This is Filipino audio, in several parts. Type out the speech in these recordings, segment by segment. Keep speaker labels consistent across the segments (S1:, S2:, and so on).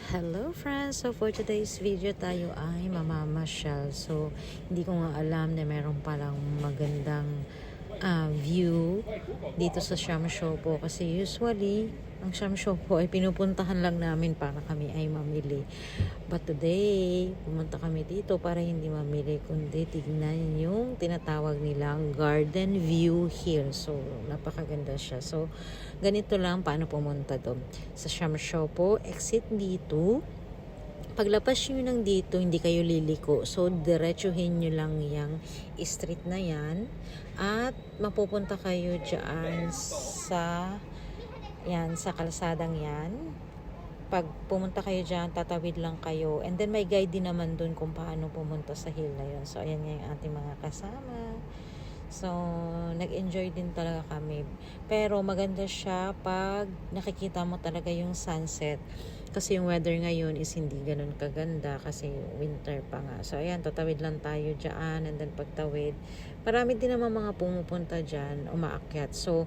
S1: Hello friends! So for today's video tayo ay mamamasyal. So hindi ko nga alam na meron palang magandang view dito sa Siam Siopo kasi usually ang Siam Siopo ay pinupuntahan lang namin para kami ay mamili. But today, pumunta kami dito para hindi mamili kundi tignan yung tinatawag nilang Garden View Hill. So napakaganda siya. So ganito lang paano pumunta doon. Sa Siam Siopo, exit dito. Paglabas nyo ng dito, hindi kayo liliko. So, diretsuhin nyo lang yung street na yan. At mapupunta kayo dyan sa kalsadang yan. Pag pumunta kayo dyan, tatawid lang kayo. And then, may guide din naman dun kung paano pumunta sa hill na yun. So, ayan nga yung ating mga kasama. So, nag-enjoy din talaga kami. Pero maganda siya pag nakikita mo talaga yung sunset. Kasi yung weather ngayon is hindi ganun kaganda kasi winter pa nga. So, ayan, tatawid lang tayo dyan. And then pagtawid, marami din naman mga pumupunta dyan, umaakyat. So,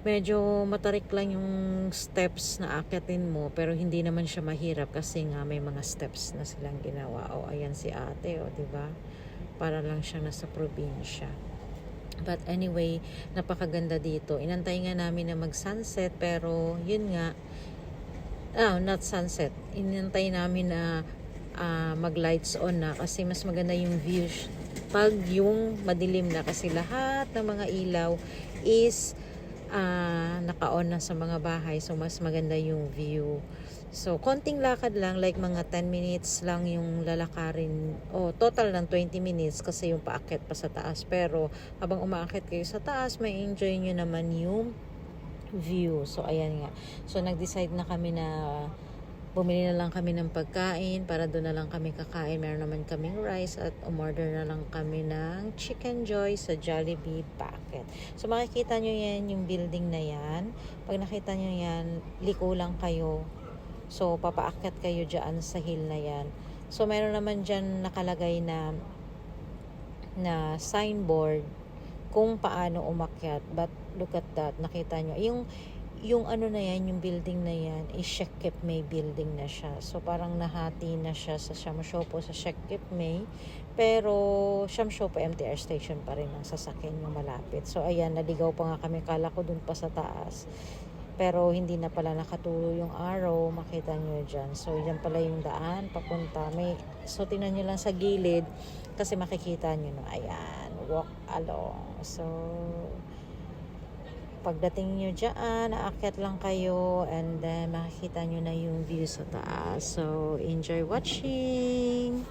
S1: medyo matarik lang yung steps na akyatin mo. Pero hindi naman siya mahirap kasi nga may mga steps na silang ginawa. O, ayan si ate, o, diba? Para lang siyang nasa probinsya. But anyway, napakaganda dito. Inantay nga namin na mag-sunset pero yun nga, not sunset. Inantay namin na mag-lights on na kasi mas maganda yung view pag yung madilim na kasi lahat ng mga ilaw is naka-on na sa mga bahay. So, mas maganda yung view. So, konting lakad lang, like mga 10 minutes lang yung lalakarin. Total ng 20 minutes kasi yung paakyat pa sa taas. Pero, habang umaakyat kayo sa taas, may enjoy nyo naman yung view. So, ayan nga. So, nag-decide na kami na bumili na lang kami ng pagkain para doon na lang kami kakain. Meron naman kaming rice at umorder na lang kami ng Chicken Joy sa Jollibee packet. So makikita nyo yan, yung building na yan. Pag nakita nyo yan, liko lang kayo. So papaakyat kayo dyan sa hill na yan. So meron naman dyan nakalagay na signboard kung paano umakyat. But look at that, nakita nyo. Yung ano na yan, yung building na yan, is Shekip May building na siya. So, parang nahati na siya sa Siam Siopo sa Shekip May. Pero, Siam Siopo MTR station pa rin ang sasakyan yung malapit. So, ayan, naligaw pa nga kami. Kala ko dun pa sa taas. Pero, hindi na pala nakatulo yung arrow. Makita nyo dyan. So, yan pala yung daan, papunta. So, tingnan nyo lang sa gilid. Kasi makikita nyo, no? Ayan, walk along. So, pagdating nyo dyan, aakyat lang kayo and then makikita nyo na yung view sa taas. So, enjoy watching!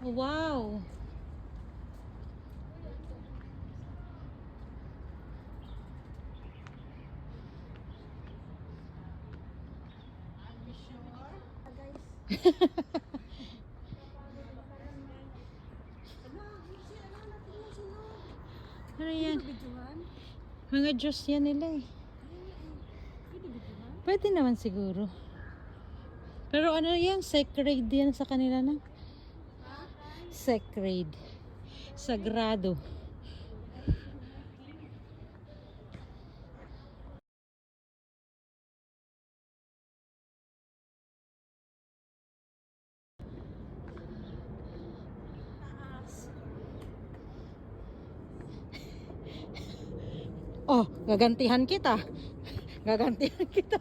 S1: Wow! Ano yan? Mga Diyos yan nila eh. Pwede naman siguro. Pero ano yan? Sacred yan sa kanila na? Sacred. Sagrado. Oh, gagantihan kita. Gagantihan kita.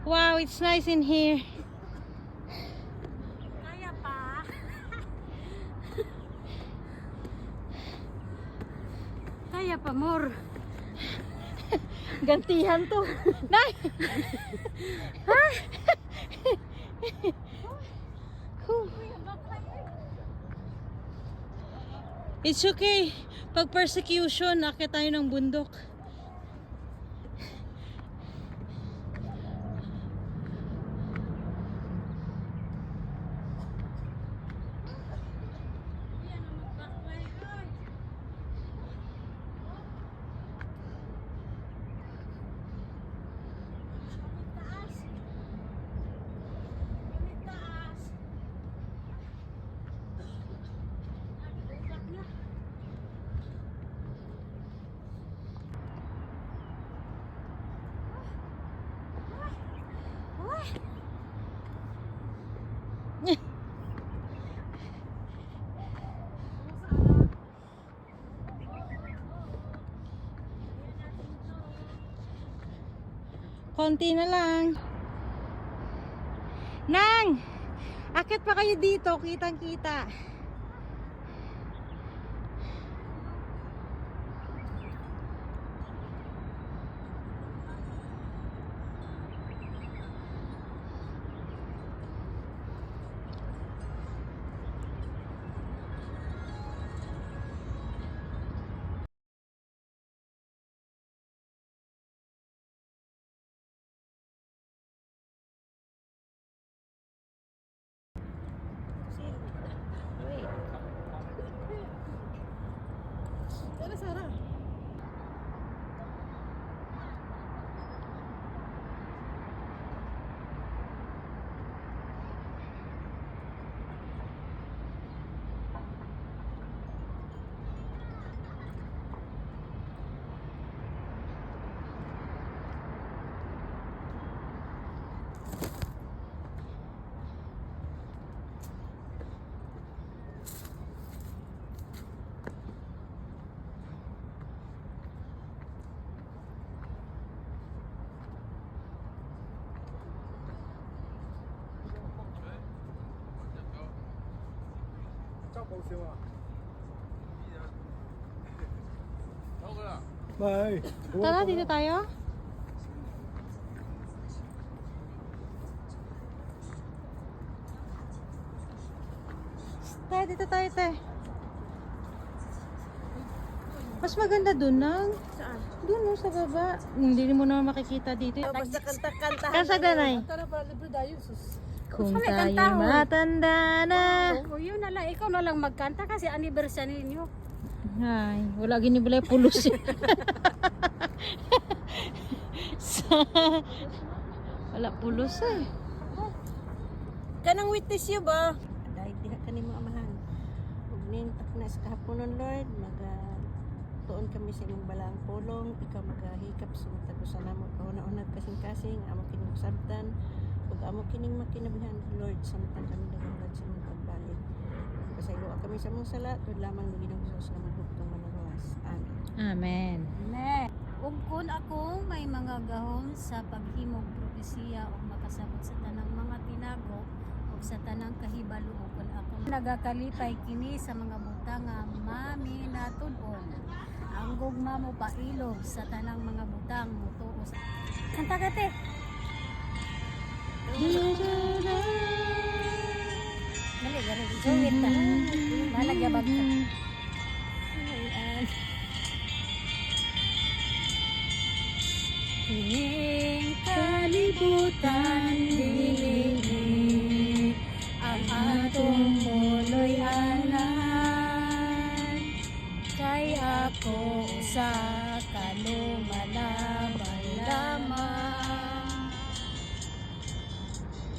S1: Wow, it's nice in here.
S2: Amor. Gantihan to.
S1: Nay! It's okay. Pag persecution, akit tayo ng bundok. Konti na lang. Nang! Akit pa kayo dito, kitang-kita.
S3: Bye.
S1: Tara, dito tayo. Te, dito tayo, te. Mas maganda dun, Nang.
S2: Saan?
S1: Dun, no, sa baba. Hindi mo naman makikita dito.
S2: Basta kanta-kanta.
S1: Kasa ganay.
S2: Tara para libre tayo, sus.
S1: Kung
S2: Kami
S1: tayo
S2: kanta, hoy.
S1: matanda na.
S2: Oo, yun na lang. Ikaw na lang magkanta kasi anniversary ninyo.
S1: Ay, wala ginibalay pulos eh. Wala pulos eh.
S2: Kanang witness yun ba? Dahil diha ka ni mga amahan. Huwag nintak na sa kahaponon, Lord. Tuon kami sa imong balang pulong. Ikaw magahikap sa mga tagusan namo. Kauna-unag kasing-kasing. Amo kining sabtan. Huwag amo kining makinabihan, Lord. Samtang kami nagulad sa imong pagbalik. Pasaylo kami sa mong sala. Tuod lamang ng Ginoong Hesus na magbugtong manaruwas. Amen.
S1: Amen.
S4: Amen. Ug kun ako may mga gahom sa paghimog propesiya o makasabot sa tanang mga tinago o sa tanang kahibalo o kun ako nagakalipay kini sa mga butang nga maminatud-on. Ang gugma mo pailog sa tanang mga butang mo tuo sa kanta kate. Dali gani suwit ta. Malagyabag ka. Ayan. Kining kalibutan dili ang atong muloy anan kay ako sa kalumalabay lamang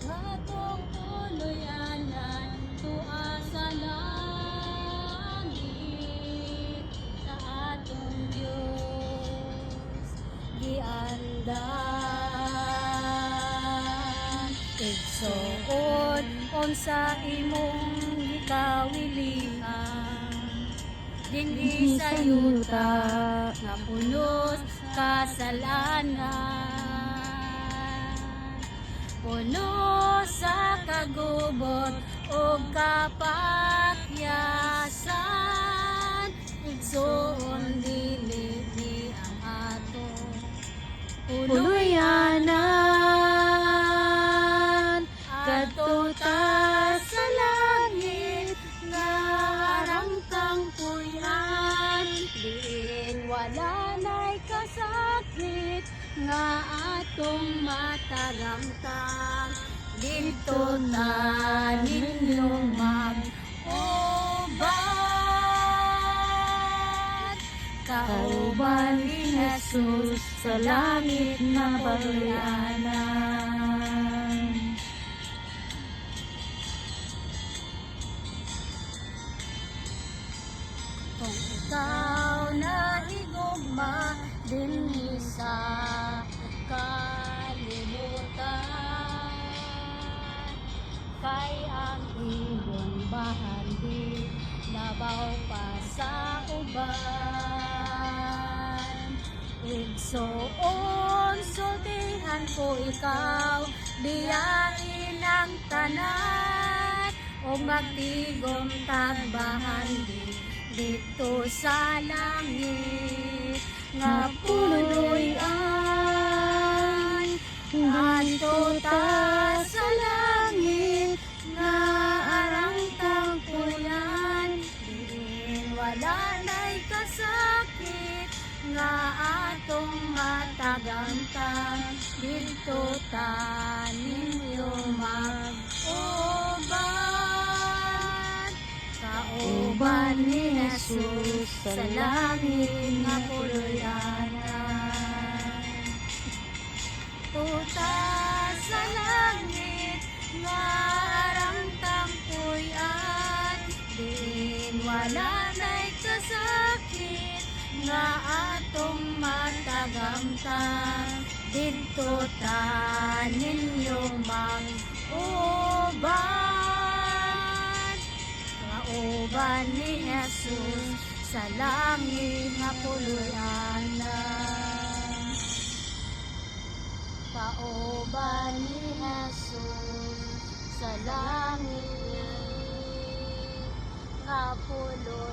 S4: atong muloy anan tuwa sa langit sa atong Diyos giandan igsuon unsa imong gikawilian dinhi sa yuta nga punos kasalanan puno sa kagubot o kapakyasan igsuon dili
S1: puluyanan.
S4: Katuta sa langit nga arang tangpuyan, diin wala na'y kasakit nga atong mataramtang. Dito ta ninyong mag-uban, kauban ni Jesus sa langit na puluyanan. Kung ikaw na higugma din sa kalibutan, kay ang iyong bahandi labaw pa sa uban. Igsoon, sultihan ko ikaw, diyain ang tanan, o magtigom tagbahandi dito sa langit nga puluyan. Adto ta sa langit nga arang tangpuyan, diin wala na'y kasakit nga atong matagamtan. Dito ta ninyo mag-uban, kauban ni Jesus sa langit nga puluyanan. Tuta sa langit nga arang tangpuyan, din wala na'y kasakit nga atong matagamtan. Dito ta ninyo mag-uban, kauban ni Jesus sa langit nga puluyanan. Kauban ni Jesus sa langit nga puluyanan.